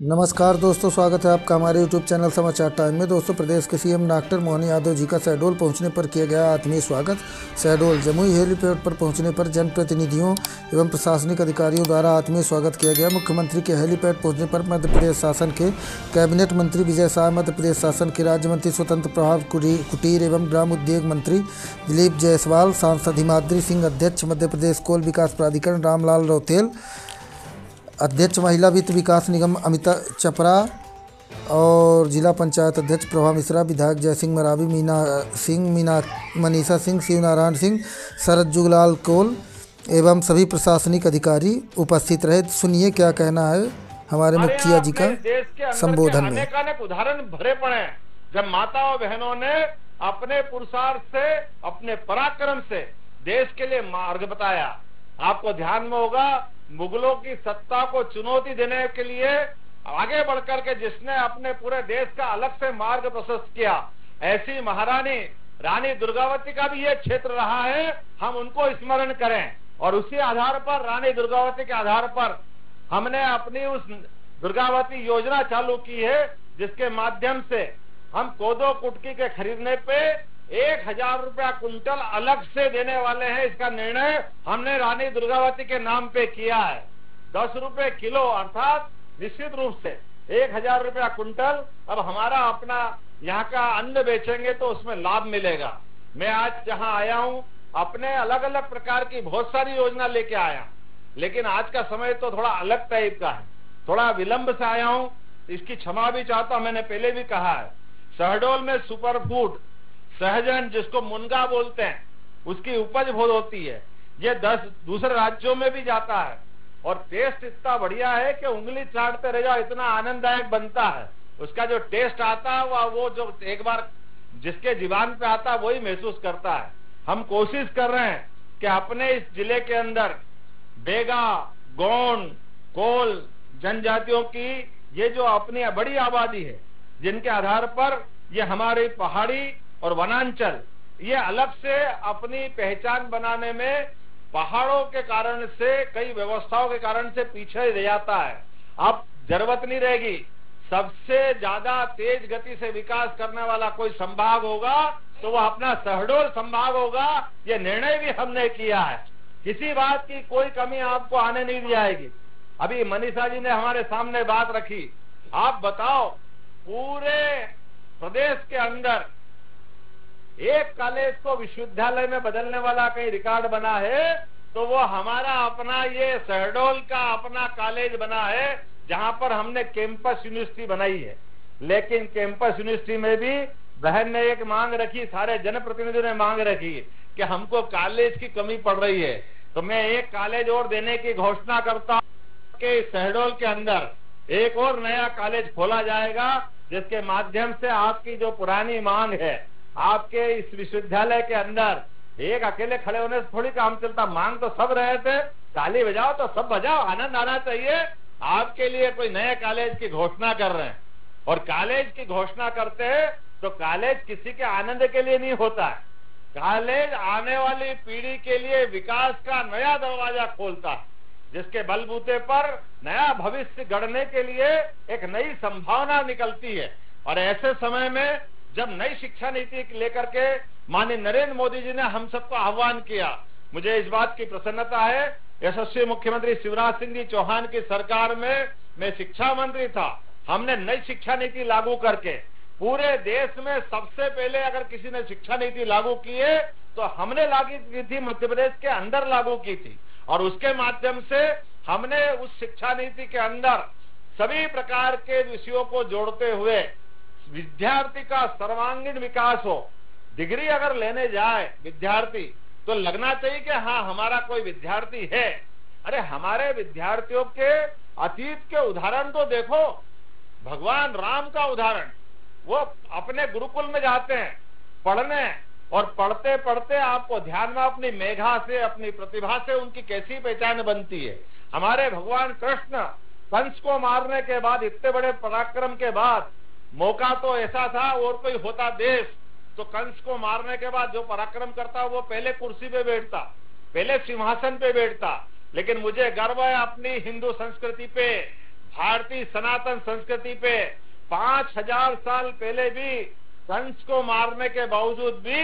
नमस्कार दोस्तों, स्वागत है आपका हमारे यूट्यूब चैनल समाचार टाइम में। दोस्तों, प्रदेश के सीएम डॉक्टर मोहन यादव जी का शहडोल पहुंचने पर किया गया आत्मीय स्वागत। शहडोल जमुई हेलीपैड पर पहुंचने पर जनप्रतिनिधियों एवं प्रशासनिक अधिकारियों द्वारा आत्मीय स्वागत किया गया। मुख्यमंत्री के हेलीपैड पहुंचने पर मध्य प्रदेश शासन के कैबिनेट मंत्री विजय शाह, मध्य प्रदेश शासन के राज्य मंत्री स्वतंत्र प्रभाव कुटीर एवं ग्राम उद्योग मंत्री दिलीप जायसवाल, सांसद हिमाद्री सिंह, अध्यक्ष मध्य प्रदेश कोल विकास प्राधिकरण रामलाल रौतेल, अध्यक्ष महिला वित्त विकास निगम अमिता चपरा और जिला पंचायत अध्यक्ष प्रभा मिश्रा, विधायक जयसिंह मरावी, मनीषा सिंह, शिवनारायण सिंह, शरद जुगलाल कोल एवं सभी प्रशासनिक अधिकारी उपस्थित रहे। सुनिए क्या कहना है हमारे मुखिया जी का देश के संबोधन में। अनेक उदाहरण भरे पड़े हैं जब माताओं बहनों ने अपने पुरुषार्थ से, अपने पराक्रम से देश के लिए मार्ग बताया। आपको ध्यान में होगा, मुगलों की सत्ता को चुनौती देने के लिए आगे बढ़कर के जिसने अपने पूरे देश का अलग से मार्ग प्रशस्त किया, ऐसी महारानी रानी दुर्गावती का भी ये क्षेत्र रहा है। हम उनको स्मरण करें और उसी आधार पर, रानी दुर्गावती के आधार पर हमने अपनी उस दुर्गावती योजना चालू की है, जिसके माध्यम से हम कोदो कुटकी के खरीदने पे 1,000 रुपया कुंटल अलग से देने वाले हैं। इसका निर्णय हमने रानी दुर्गावती के नाम पे किया है। 10 रुपए किलो, अर्थात निश्चित रूप से 1,000 रुपया कुंटल। अब हमारा अपना यहाँ का अन्न बेचेंगे तो उसमें लाभ मिलेगा। मैं आज जहाँ आया हूँ, अपने अलग अलग प्रकार की बहुत सारी योजना लेके आया, लेकिन आज का समय तो थोड़ा अलग टाइप का है, थोड़ा विलंब से आया हूँ, इसकी क्षमा भी चाहता हूँ। मैंने पहले भी कहा है, शहडोल में सुपर फूड सहजन, जिसको मुनगा बोलते हैं, उसकी उपज बहुत होती है। ये 10 दूसरे राज्यों में भी जाता है और टेस्ट इतना बढ़िया है कि उंगली चाटते रह जाओ, इतना आनंददायक बनता है। उसका जो टेस्ट आता है वो जो एक बार जिसके जीवान पे आता है वही महसूस करता है। हम कोशिश कर रहे हैं कि अपने इस जिले के अंदर बेगा, गोंड, कोल जनजातियों की ये जो अपनी बड़ी आबादी है, जिनके आधार पर ये हमारी पहाड़ी और वनांचल ये अलग से अपनी पहचान बनाने में पहाड़ों के कारण से, कई व्यवस्थाओं के कारण से पीछे रह जाता है। अब जरूरत नहीं रहेगी। सबसे ज्यादा तेज गति से विकास करने वाला कोई संभाग होगा तो वह अपना शहडोल संभाग होगा। ये निर्णय भी हमने किया है। किसी बात की कोई कमी आपको आने नहीं दी जाएगी। अभी मनीषा जी ने हमारे सामने बात रखी, आप बताओ, पूरे प्रदेश के अंदर एक कॉलेज को विश्वविद्यालय में बदलने वाला कहीं रिकॉर्ड बना है तो वो हमारा अपना ये शहडोल का अपना कॉलेज बना है, जहां पर हमने कैंपस यूनिवर्सिटी बनाई है। लेकिन कैंपस यूनिवर्सिटी में भी बहन ने एक मांग रखी, सारे जनप्रतिनिधियों ने मांग रखी कि हमको कॉलेज की कमी पड़ रही है। तो मैं एक कॉलेज और देने की घोषणा करता हूं कि शहडोल के अंदर एक और नया कॉलेज खोला जाएगा, जिसके माध्यम से आपकी जो पुरानी मांग है, आपके इस विश्वविद्यालय के अंदर एक अकेले खड़े होने से थोड़ी काम चलता। मांग तो सब रहे थे, ताली बजाओ तो सब बजाओ, आनंद आना चाहिए। आपके लिए कोई नए कॉलेज की घोषणा कर रहे हैं और कॉलेज की घोषणा करते हैं तो कॉलेज किसी के आनंद के लिए नहीं होता है। कॉलेज आने वाली पीढ़ी के लिए विकास का नया दरवाजा खोलता है, जिसके बलबूते पर नया भविष्य गढ़ने के लिए एक नई संभावना निकलती है। और ऐसे समय में जब नई शिक्षा नीति लेकर के माननीय नरेंद्र मोदी जी ने हम सबको आह्वान किया, मुझे इस बात की प्रसन्नता है। यशस्वी मुख्यमंत्री शिवराज सिंह जी चौहान की सरकार में मैं शिक्षा मंत्री था। हमने नई शिक्षा नीति लागू करके पूरे देश में सबसे पहले अगर किसी ने शिक्षा नीति लागू की है तो हमने लागू की थी, मध्य प्रदेश के अंदर लागू की थी। और उसके माध्यम से हमने उस शिक्षा नीति के अंदर सभी प्रकार के विषयों को जोड़ते हुए विद्यार्थी का सर्वांगीण विकास हो। डिग्री अगर लेने जाए विद्यार्थी तो लगना चाहिए कि हाँ, हमारा कोई विद्यार्थी है। अरे हमारे विद्यार्थियों के अतीत के उदाहरण तो देखो, भगवान राम का उदाहरण, वो अपने गुरुकुल में जाते हैं पढ़ने, और पढ़ते पढ़ते आपको ध्यान में अपनी मेधा से, अपनी प्रतिभा से उनकी कैसी पहचान बनती है। हमारे भगवान कृष्ण कंस को मारने के बाद, इतने बड़े पराक्रम के बाद, मौका तो ऐसा था और कोई होता देश तो कंस को मारने के बाद जो पराक्रम करता वो पहले कुर्सी पे बैठता, पहले सिंहासन पे बैठता। लेकिन मुझे गर्व है अपनी हिंदू संस्कृति पे, भारतीय सनातन संस्कृति पे 5000 साल पहले भी कंस को मारने के बावजूद भी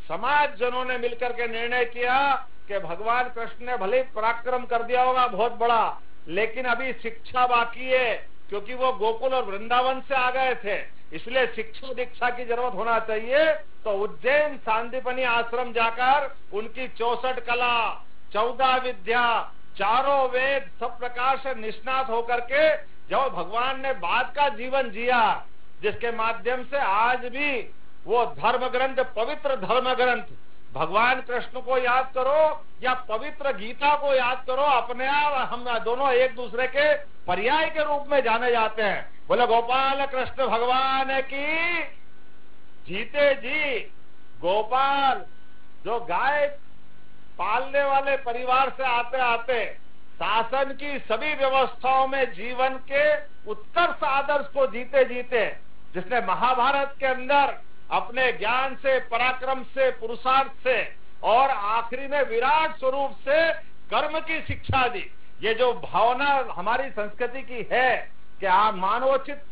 समाज जनों ने मिलकर के निर्णय किया कि भगवान कृष्ण ने भले ही पराक्रम कर दिया होगा बहुत बड़ा, लेकिन अभी शिक्षा बाकी है, क्योंकि वो गोकुल और वृंदावन से आ गए थे, इसलिए शिक्षा दीक्षा की जरूरत होना चाहिए। तो उज्जैन सांदीपनी आश्रम जाकर उनकी 64 कला, 14 विद्या, चारों वेद सब प्रकार से निष्णात होकर के जो भगवान ने बाद का जीवन जिया, जिसके माध्यम से आज भी वो धर्म ग्रंथ, पवित्र धर्म ग्रंथ भगवान कृष्ण को याद करो या पवित्र गीता को याद करो, अपने आप हम दोनों एक दूसरे के पर्याय के रूप में जाने जाते हैं। बोले गोपाल कृष्ण भगवान की। जीते जी गोपाल जो गाय पालने वाले परिवार से आते आते शासन की सभी व्यवस्थाओं में जीवन के उत्कर्ष आदर्श को जीते जीते, जिसने महाभारत के अंदर अपने ज्ञान से, पराक्रम से, पुरुषार्थ से और आखिरी में विराट स्वरूप से कर्म की शिक्षा दी। ये जो भावना हमारी संस्कृति की है कि मानवोचित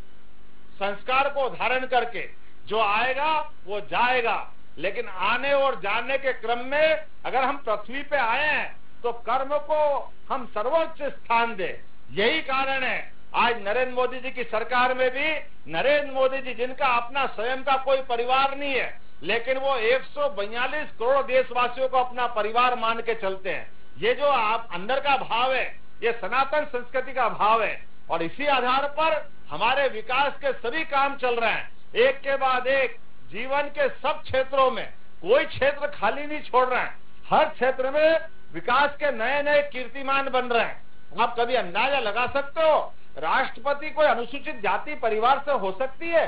संस्कार को धारण करके जो आएगा वो जाएगा, लेकिन आने और जाने के क्रम में अगर हम पृथ्वी पे आए हैं तो कर्म को हम सर्वोच्च स्थान दें। यही कारण है आज नरेंद्र मोदी जी की सरकार में भी, नरेंद्र मोदी जी जिनका अपना स्वयं का कोई परिवार नहीं है, लेकिन वो 142 करोड़ देशवासियों को अपना परिवार मान के चलते हैं। ये जो आप अंदर का भाव है, ये सनातन संस्कृति का भाव है, और इसी आधार पर हमारे विकास के सभी काम चल रहे हैं। एक के बाद एक जीवन के सब क्षेत्रों में कोई क्षेत्र खाली नहीं छोड़ रहे हैं। हर क्षेत्र में विकास के नए नए कीर्तिमान बन रहे हैं। आप कभी अंदाजा लगा सकते हो राष्ट्रपति कोई अनुसूचित जाति परिवार से हो सकती है?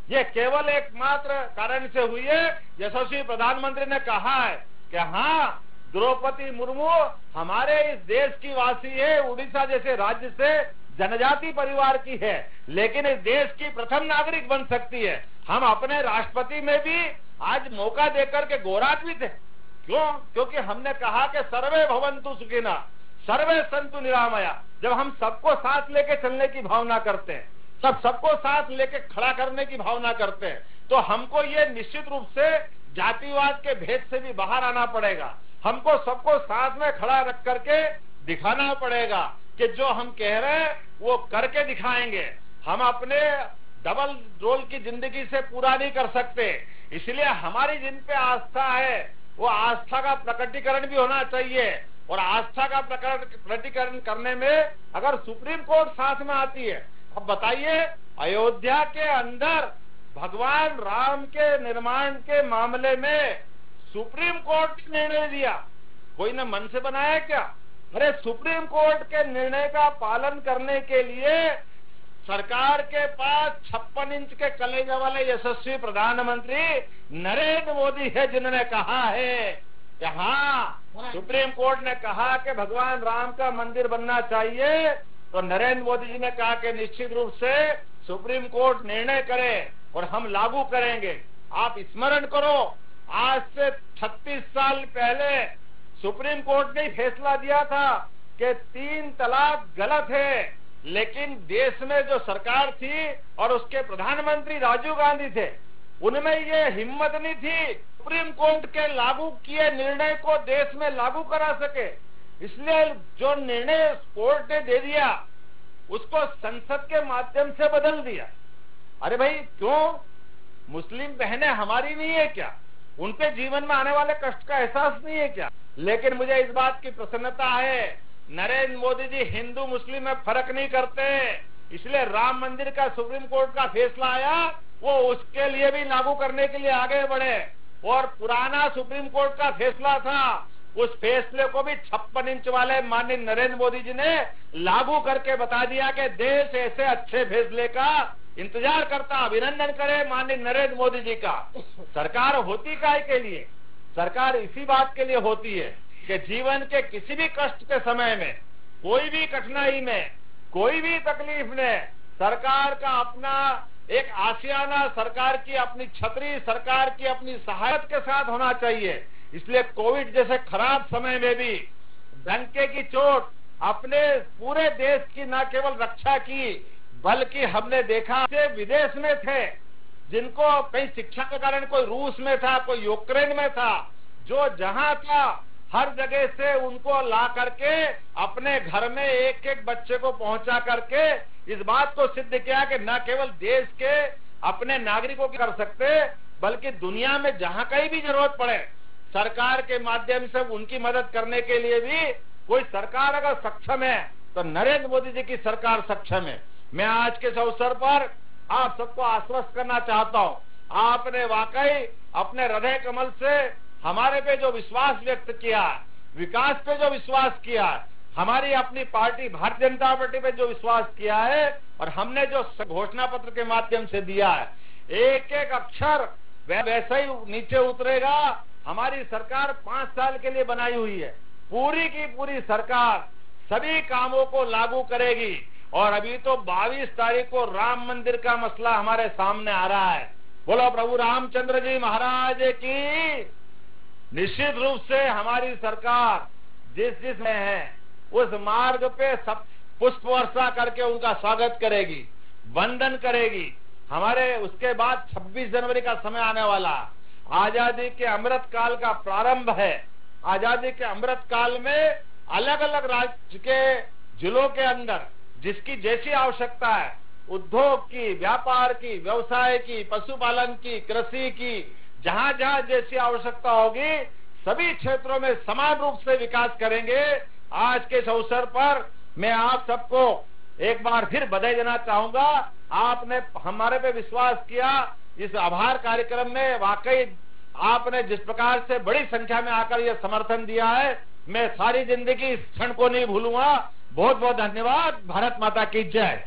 ये केवल एकमात्र कारण से हुई है, यशस्वी प्रधानमंत्री ने कहा है कि हाँ, द्रौपदी मुर्मू हमारे इस देश की वासी है, उड़ीसा जैसे राज्य से जनजाति परिवार की है, लेकिन इस देश की प्रथम नागरिक बन सकती है। हम अपने राष्ट्रपति में भी आज मौका देकर के गौरवान्वित है। क्यों? क्योंकि हमने कहा कि सर्वे भवन्तु सुखिनः, सर्वे सन्तु निरामया। जब हम सबको साथ लेके चलने की भावना करते हैं, सबको साथ लेके खड़ा करने की भावना करते हैं, तो हमको ये निश्चित रूप से जातिवाद के भेद से भी बाहर आना पड़ेगा। हमको सबको साथ में खड़ा रख करके दिखाना पड़ेगा कि जो हम कह रहे हैं वो करके दिखाएंगे। हम अपने डबल रोल की जिंदगी से पूरा नहीं कर सकते, इसलिए हमारी जिन पे आस्था है वो आस्था का प्रकटीकरण भी होना चाहिए। और आस्था का प्रकटीकरण करने में अगर सुप्रीम कोर्ट साथ में आती है, अब बताइए अयोध्या के अंदर भगवान राम के निर्माण के मामले में सुप्रीम कोर्ट ने निर्णय दिया, कोई ने मन से बनाया क्या? अरे सुप्रीम कोर्ट के निर्णय का पालन करने के लिए सरकार के पास 56 इंच के कलेजे वाले यशस्वी प्रधानमंत्री नरेंद्र मोदी है, जिन्होंने कहा है कि हाँ, सुप्रीम कोर्ट ने कहा कि भगवान राम का मंदिर बनना चाहिए, तो नरेंद्र मोदी जी ने कहा कि निश्चित रूप से सुप्रीम कोर्ट निर्णय करे और हम लागू करेंगे। आप स्मरण करो, आज से 36 साल पहले सुप्रीम कोर्ट ने फैसला दिया था कि 3 तलाक गलत है, लेकिन देश में जो सरकार थी और उसके प्रधानमंत्री राजीव गांधी थे, उनमें ये हिम्मत नहीं थी सुप्रीम कोर्ट के लागू किए निर्णय को देश में लागू करा सके। इसलिए जो निर्णय कोर्ट ने दे दिया उसको संसद के माध्यम से बदल दिया। अरे भाई, क्यों? मुस्लिम बहनें हमारी नहीं है क्या? उनके जीवन में आने वाले कष्ट का एहसास नहीं है क्या? लेकिन मुझे इस बात की प्रसन्नता है, नरेंद्र मोदी जी हिंदू मुस्लिम में फर्क नहीं करते, इसलिए राम मंदिर का सुप्रीम कोर्ट का फैसला आया, वो उसके लिए भी लागू करने के लिए आगे बढ़े। और पुराना सुप्रीम कोर्ट का फैसला था, उस फैसले को भी 56 इंच वाले माननीय नरेंद्र मोदी जी ने लागू करके बता दिया कि देश ऐसे अच्छे फैसले का इंतजार करता। अभिनंदन करे माननीय नरेंद्र मोदी जी का। सरकार होती काय के लिए? सरकार इसी बात के लिए होती है कि जीवन के किसी भी कष्ट के समय में, कोई भी कठिनाई में, कोई भी तकलीफ में सरकार का अपना एक आशियाना, सरकार की अपनी छतरी, सरकार की अपनी सहायता के साथ होना चाहिए। इसलिए कोविड जैसे खराब समय में भी डंके की चोट अपने पूरे देश की न केवल रक्षा की, बल्कि हमने देखा कि विदेश में थे, जिनको कहीं शिक्षा के कारण कोई रूस में था, कोई यूक्रेन में था, जो जहां था हर जगह से उनको ला करके अपने घर में एक एक बच्चे को पहुंचा करके इस बात को सिद्ध किया कि न केवल देश के अपने नागरिकों की कर सकते, बल्कि दुनिया में जहां कहीं भी जरूरत पड़े सरकार के माध्यम से उनकी मदद करने के लिए भी कोई सरकार अगर सक्षम है तो नरेंद्र मोदी जी की सरकार सक्षम है। मैं आज के इस अवसर पर आप सबको आश्वस्त करना चाहता हूं, आपने वाकई अपने हृदय कमल से हमारे पे जो विश्वास व्यक्त किया, विकास पे जो विश्वास किया, हमारी अपनी पार्टी भारतीय जनता पार्टी पे जो विश्वास किया है और हमने जो घोषणा पत्र के माध्यम से दिया है, एक एक अक्षर वैसे ही नीचे उतरेगा। हमारी सरकार 5 साल के लिए बनाई हुई है, पूरी की पूरी सरकार सभी कामों को लागू करेगी। और अभी तो 22 तारीख को राम मंदिर का मसला हमारे सामने आ रहा है। बोलो प्रभु रामचंद्र जी महाराज की। निश्चित रूप से हमारी सरकार जिस में है उस मार्ग पे सब पुष्प वर्षा करके उनका स्वागत करेगी, वंदन करेगी। हमारे उसके बाद 26 जनवरी का समय आने वाला, आजादी के अमृत काल का प्रारंभ है। आजादी के अमृत काल में अलग अलग राज्य के जिलों के अंदर जिसकी जैसी आवश्यकता है, उद्योग की, व्यापार की, व्यवसाय की, पशुपालन की, कृषि की, जहां जहां जैसी आवश्यकता होगी सभी क्षेत्रों में समान रूप से विकास करेंगे। आज के इस अवसर पर मैं आप सबको एक बार फिर बधाई देना चाहूंगा। आपने हमारे पे विश्वास किया, इस आभार कार्यक्रम में वाकई आपने जिस प्रकार से बड़ी संख्या में आकर यह समर्थन दिया है, मैं सारी जिंदगी इस क्षण को नहीं भूलूंगा। बहुत बहुत धन्यवाद। भारत माता की जय।